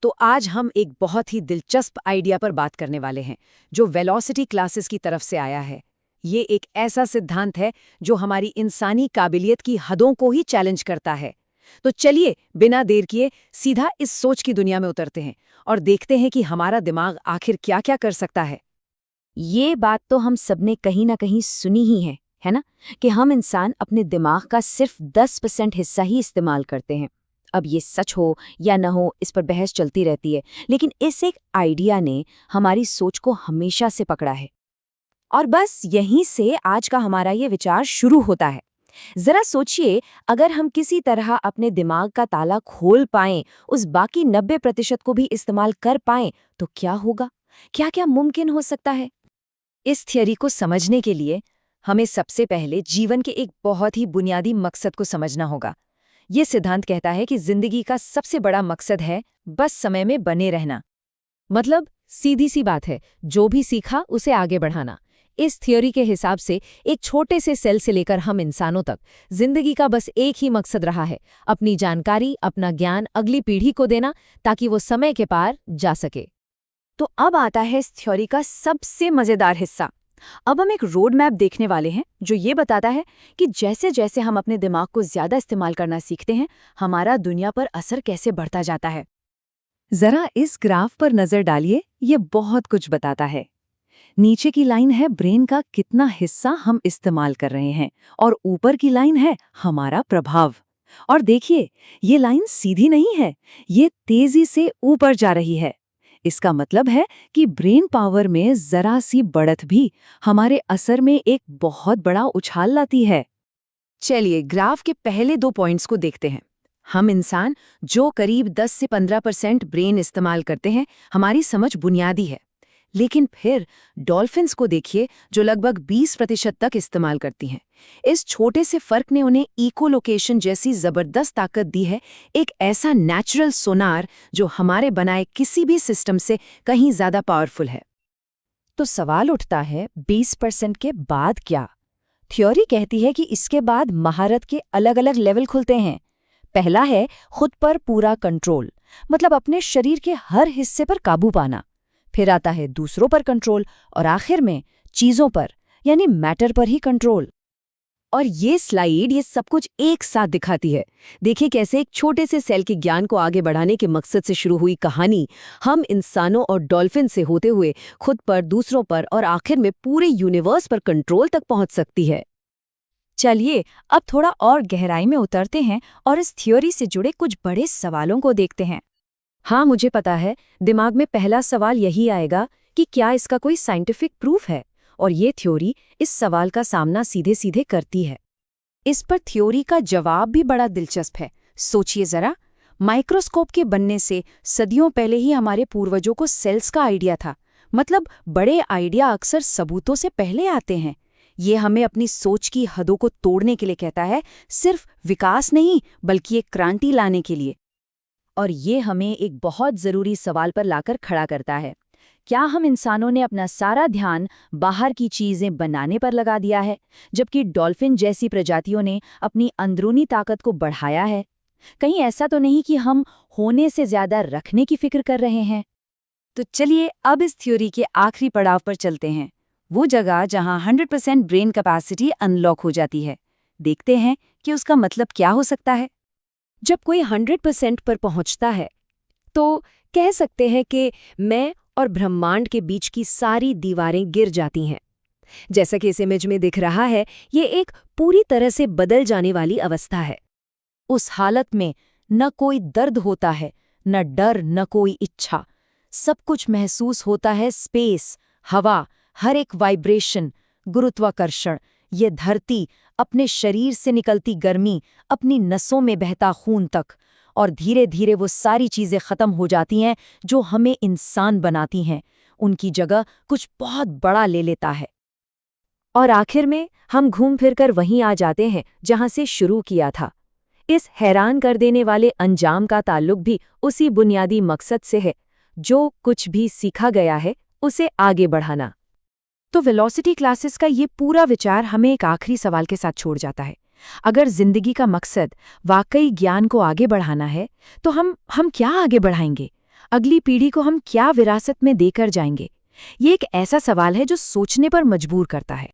तो आज हम एक बहुत ही दिलचस्प आइडिया पर बात करने वाले हैं, जो वेलोसिटी क्लासेस की तरफ से आया है। ये एक ऐसा सिद्धांत है जो हमारी इंसानी काबिलियत की हदों को ही चैलेंज करता है। तो चलिए, बिना देर किए सीधा इस सोच की दुनिया में उतरते हैं और देखते हैं कि हमारा दिमाग आखिर क्या-क्या कर सकता है। ये बात तो हम सबने कहीं ना कहीं सुनी ही है ना? कि हम इंसान अपने दिमाग का सिर्फ 10% हिस्सा ही इस्तेमाल करते हैं। अब ये सच हो या न हो, इस पर बहस चलती रहती है, लेकिन इस एक आइडिया ने हमारी सोच को हमेशा से पकड़ा है। और बस यहीं से आज का हमारा ये विचार शुरू होता है। जरा सोचिए, अगर हम किसी तरह अपने दिमाग का ताला खोल पाएं, उस बाकी 90% को भी इस्तेमाल कर पाएं, तो क्या होगा? क्या क्या मुमकिन हो सकता है? इस थियरी को समझने के लिए हमें सबसे पहले जीवन के एक बहुत ही बुनियादी मकसद को समझना होगा। ये सिद्धांत कहता है कि जिंदगी का सबसे बड़ा मकसद है बस समय में बने रहना। मतलब सीधी सी बात है, जो भी सीखा उसे आगे बढ़ाना। इस थियोरी के हिसाब से एक छोटे से सेल से लेकर हम इंसानों तक जिंदगी का बस एक ही मकसद रहा है, अपनी जानकारी, अपना ज्ञान अगली पीढ़ी को देना, ताकि वो समय के पार जा सके। तो अब आता है इस थ्योरी का सबसे मजेदार हिस्सा। अब हम एक रोड मैप देखने वाले हैं जो ये बताता है कि जैसे जैसे हम अपने दिमाग को ज्यादा इस्तेमाल करना सीखते हैं, हमारा दुनिया पर असर कैसे बढ़ता जाता है। जरा इस ग्राफ पर नजर डालिए, ये बहुत कुछ बताता है। नीचे की लाइन है ब्रेन का कितना हिस्सा हम इस्तेमाल कर रहे हैं, और ऊपर की लाइन है हमारा प्रभाव। और देखिए, ये लाइन सीधी नहीं है, ये तेजी से ऊपर जा रही है। इसका मतलब है कि ब्रेन पावर में जरा सी बढ़त भी हमारे असर में एक बहुत बड़ा उछाल लाती है। चलिए, ग्राफ के पहले 2 पॉइंट्स को देखते हैं। हम इंसान जो करीब 10 से 15% ब्रेन इस्तेमाल करते हैं, हमारी समझ बुनियादी है। लेकिन फिर डॉल्फिन्स को देखिए, जो लगभग 20% तक इस्तेमाल करती हैं। इस छोटे से फर्क ने उन्हें इकोलोकेशन जैसी जबरदस्त ताकत दी है, एक ऐसा नेचुरल सोनार जो हमारे बनाए किसी भी सिस्टम से कहीं ज्यादा पावरफुल है। तो सवाल उठता है, 20% के बाद क्या? थ्योरी कहती है कि इसके बाद महारत के अलग अलग लेवल खुलते हैं। पहला है खुद पर पूरा कंट्रोल, मतलब अपने शरीर के हर हिस्से पर काबू पाना। फिर आता है दूसरों पर कंट्रोल, और आखिर में चीजों पर, यानी मैटर पर ही कंट्रोल। और ये स्लाइड ये सब कुछ एक साथ दिखाती है। देखिए कैसे एक छोटे से सेल के ज्ञान को आगे बढ़ाने के मकसद से शुरू हुई कहानी हम इंसानों और डॉल्फिन से होते हुए खुद पर, दूसरों पर और आखिर में पूरे यूनिवर्स पर कंट्रोल तक पहुंच सकती है। चलिए, अब थोड़ा और गहराई में उतरते हैं और इस थ्योरी से जुड़े कुछ बड़े सवालों को देखते हैं। हाँ, मुझे पता है, दिमाग में पहला सवाल यही आएगा कि क्या इसका कोई साइंटिफिक प्रूफ है, और ये थ्योरी इस सवाल का सामना सीधे सीधे करती है। इस पर थ्योरी का जवाब भी बड़ा दिलचस्प है। सोचिए जरा, माइक्रोस्कोप के बनने से सदियों पहले ही हमारे पूर्वजों को सेल्स का आइडिया था। मतलब बड़े आइडिया अक्सर सबूतों से पहले आते हैं। ये हमें अपनी सोच की हदों को तोड़ने के लिए कहता है, सिर्फ विकास नहीं बल्कि एक क्रांति लाने के लिए। और ये हमें एक बहुत ज़रूरी सवाल पर लाकर खड़ा करता है। क्या हम इंसानों ने अपना सारा ध्यान बाहर की चीज़ें बनाने पर लगा दिया है, जबकि डॉल्फिन जैसी प्रजातियों ने अपनी अंदरूनी ताकत को बढ़ाया है? कहीं ऐसा तो नहीं कि हम होने से ज़्यादा रखने की फिक्र कर रहे हैं? तो चलिए, अब इस थ्योरी के आखिरी पड़ाव पर चलते हैं, वो जगह जहां 100% ब्रेन कैपेसिटी अनलॉक हो जाती है। देखते हैं कि उसका मतलब क्या हो सकता है। जब कोई 100% पर पहुंचता है, तो कह सकते हैं कि मैं और ब्रह्मांड के बीच की सारी दीवारें गिर जाती हैं। जैसा कि इस इमेज में दिख रहा है, ये एक पूरी तरह से बदल जाने वाली अवस्था है। उस हालत में न कोई दर्द होता है, न डर, न कोई इच्छा। सब कुछ महसूस होता है स्पेस, हवा, हर एक वाइब्रेशन, गुरुत्वाकर्षण, ये धरती, अपने शरीर से निकलती गर्मी, अपनी नसों में बहता खून तक। और धीरे धीरे वो सारी चीज़ें ख़त्म हो जाती हैं जो हमें इंसान बनाती हैं। उनकी जगह कुछ बहुत बड़ा ले लेता है। और आखिर में हम घूम फिर कर वहीं आ जाते हैं जहाँ से शुरू किया था। इस हैरान कर देने वाले अंजाम का ताल्लुक भी उसी बुनियादी मकसद से है, जो कुछ भी सीखा गया है उसे आगे बढ़ाना। तो वेलोसिटी क्लासेस का ये पूरा विचार हमें एक आखिरी सवाल के साथ छोड़ जाता है। अगर जिंदगी का मकसद वाकई ज्ञान को आगे बढ़ाना है, तो हम क्या आगे बढ़ाएंगे? अगली पीढ़ी को हम क्या विरासत में देकर जाएंगे? ये एक ऐसा सवाल है जो सोचने पर मजबूर करता है।